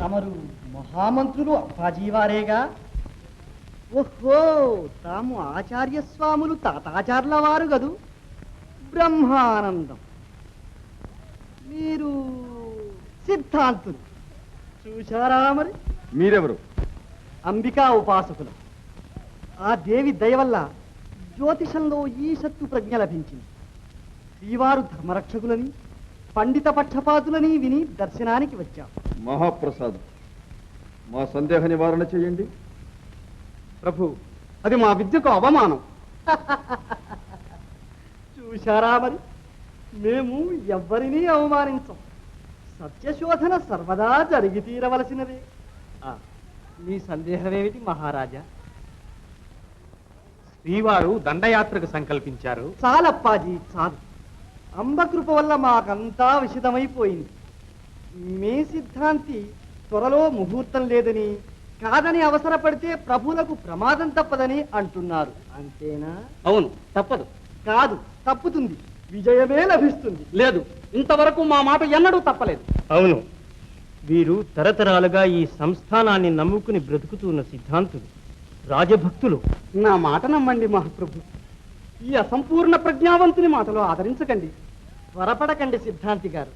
తమరు మహామంత్రులు అప్పాజీవారేగా? ఓహో, తాము ఆచార్య స్వాములు తాతాచార్ల వారు గదు. బ్రహ్మానందం. మీరు సిద్ధాంతులు. చూశారా మరి? మీరెవరు? అంబికా ఉపాసకులు. ఆ దేవి దయ వల్ల జ్యోతిషంలో ఈశత్తు ప్రజ్ఞ లభించింది. శ్రీవారు ధర్మరక్షకులని, పండిత పక్షపాతులని విని దర్శనానికి వచ్చాం. మహాప్రసాదం. మా సందేహ నివారణ చేయండి. ప్రభు, అది మా విద్యకు అవమానం. చూశారా మరి? మేము ఎవ్వరినీ అవమానించం. సత్యశోధన సర్వదా జరిగి తీరవలసినదే. మీ సందేహమేమిటి మహారాజా? శ్రీవారు దండయాత్రకు సంకల్పించారు. చాలప్పాజీ, చాలు. అంబకృప వల్ల మాకంతా విషితమైపోయింది. మీ సిద్ధాంతి త్వరలో ముహూర్తం లేదని, కాదని అవసరపడితే ప్రభువులకు ప్రమాదం తప్పదని అంటున్నారు. అంతేనా? అవును, తప్పదు. కాదు, తప్పుతుంది. విజయమే లభిస్తుంది. లేదు, ఇంతవరకు మా మాట ఎన్నడూ తప్పలేదు. అవును, వీరు తరతరాలుగా ఈ సంస్థానాన్ని నమ్ముకుని బ్రతుకుతున్న సిద్ధాంతులు, రాజభక్తులు. నా మాట నమ్మండి మహాప్రభు. ఈ అసంపూర్ణ ప్రజ్ఞావంతుని మాటలు ఆదరించకండి. త్వరపడకండి సిద్ధాంతి గారు.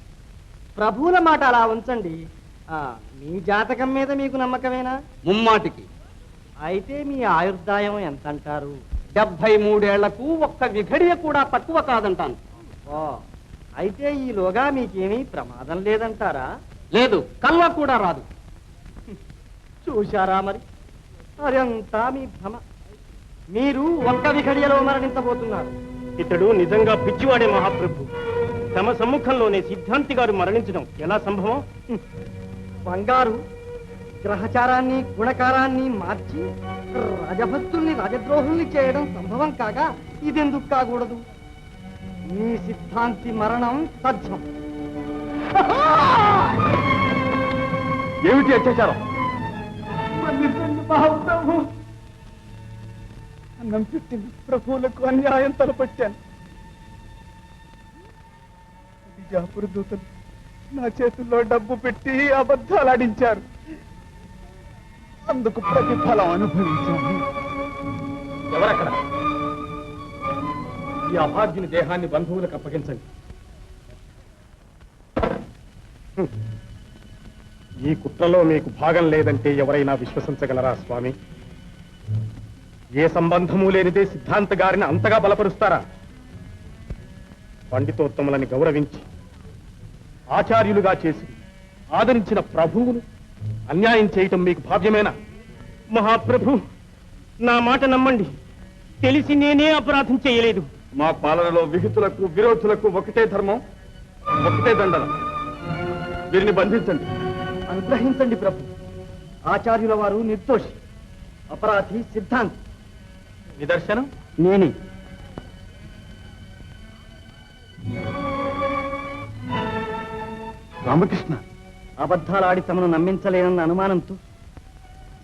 ప్రభువుల మాట అలా ఉంచండి. మీ జాతకం మీద మీకు నమ్మకమేనా? ముమ్మాటికి. అయితే మీ ఆయుర్దాయం ఎంత అంటారు? 73 ఏళ్లకు ఒక్క విఘడియ కూడా తక్కువ కాదంటాను. అయితే ఈలోగా మీకేమీ ప్రమాదం లేదంటారా? లేదు, కల్వ కూడా రాదు. చూశారా మరి? అదంతా మీ భ్రమ. మీరు ఒక్క విఘడియలో మరణించబోతున్నారు. ఇతడు నిజంగా పిచ్చివాడే మహాప్రభు. తమ సమ్ముఖంలోనే సిద్ధాంతి గారు మరణించడం ఎలా సంభవం? బంగారు గ్రహచారాన్ని, గుణకారాన్ని మార్చి రాజభక్తుల్ని, రాజద్రోహుల్ని చేయడం సంభవం కాగా ఇదెందుకు కాకూడదు? మీ సిద్ధాంతి మరణం తథ్యం. ఏమిటి అత్యాచారం? మహాప్రభు, అన్నం పెట్టిన ప్రభువులకు అన్యాయం తలపెట్టాను. బిజాపుర దూతలు నా చేతుల్లో డబ్బు పెట్టి అబద్ధాలు ఆడించారు. అందుకు ప్రతిఫలం అనుభవించాను. ఎవరక్కడ? ఈ అభాగ్యుని దేహాన్ని బంధువులకు అప్పగించండి. ఈ కుట్రలో మీకు భాగం లేదంటే ఎవరైనా విశ్వసించగలరా స్వామి? ఏ సంబంధము లేనిదే సిద్ధాంత గారిని అంతగా బలపరుస్తారా? పండితోత్తములని గౌరవించి ఆచార్యులుగా చేసి ఆదరించిన ప్రభువును అన్యాయం చేయటం మీకు భావ్యమేనా? మహాప్రభు, నా మాట నమ్మండి. తెలిసి నేనే అపరాధం చేయలేదు. మా పాలనలో విహితులకు విరోధులకు ఒకటే ధర్మం, ఒకటే దండన. వీరిని బంధించండి. అనుగ్రహించండి ప్రభు. ఆచార్యుల వారు నిర్దోషి, అపరాధి సిద్ధాంతి. నిదర్శనం నేనే. రామకృష్ణ, అబద్ధాలాడి తమను నమ్మించలేనన్న అనుమానంతో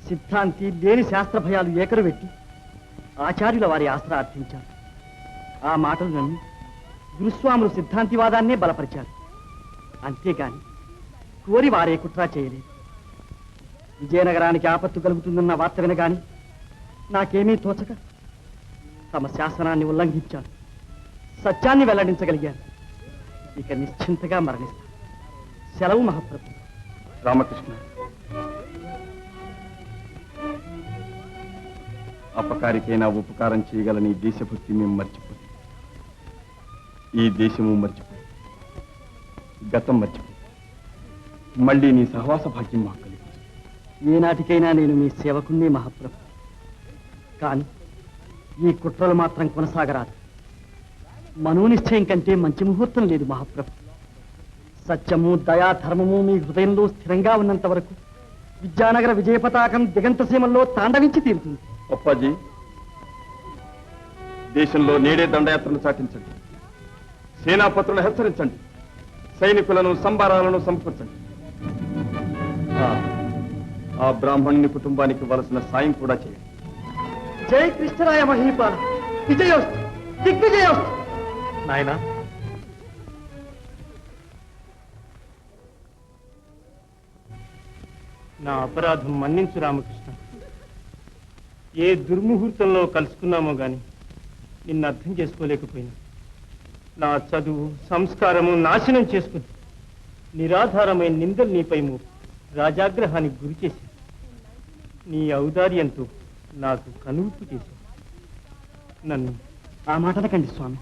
సిద్ధాంతి లేని శాస్త్ర భయాలు ఏకరు పెట్టి ఆచార్యుల వారి ఆశ్ర అర్థించారు. ఆ మాటలు నమ్మి గురుస్వాములు సిద్ధాంతివాదాన్నే బలపరిచారు. అంతేగాని కోరి వారే కుట్రా చేయలేదు. విజయనగరానికి ఆపత్తు కలుగుతుందన్న వార్త వినగాని నాకేమీ తోచక తమ శాసనాన్ని ఉల్లంఘించాను. సత్యాన్ని వెల్లడించగలిగాను. ఇక నిశ్చింతగా మరణిస్తాను. సెలవు మహాప్రభు. రామకృష్ణ, అపకారికైనా ఉపకారం చేయగలని దేశభక్తి మేము మర్చిపోయి, ఈ దేశము మర్చిపోయి, గతం మర్చిపోయి, మళ్ళీ నీ సహవాస భాగ్యం మాకు కలిగి. ఏనాటికైనా నేను మీ సేవకుణ్ణి మహాప్రభు. కానీ ఈ కుట్రలు మాత్రం కొనసాగరాదు. మనోనిశ్చయం కంటే మంచి ముహూర్తం లేదు మహాప్రభు. సత్యము, దయా, ధర్మము మీ హృదయంలో స్థిరంగా ఉన్నంత వరకు విద్యానగర విజయ పతాకం దిగంత సీమల్లో తాండవించి తీరుతుంది. అప్పాజీ, దేశంలో నేడే దండయాత్రను చాటించండి. సేనాపతులను హెచ్చరించండి. సైనికులను, సంబారాలను సమకూర్చండి. ఆ బ్రాహ్మణుని కుటుంబానికి వలసిన సాయం కూడా చేయండి. జై కృష్ణరాయ మహీపాల. విజయోస్తు, దిగ్విజయోస్తు. నాయనా, నా అపరాధం మన్నించు రామకృష్ణ. ఏ దుర్ముహూర్తంలో కలుసుకున్నామో గాని నిన్ను అర్థం చేసుకోలేకపోయినా నా చదువు సంస్కారము నాశనం చేసుకుని నిరాధారమైన నిందలు నీపై మోపి రాజాగ్రహానికి గురి చేసి నీ ఔదార్యంతో నాకు కనువిప్పు చేశావు. నన్ను ఆ మాటలకండి స్వామి.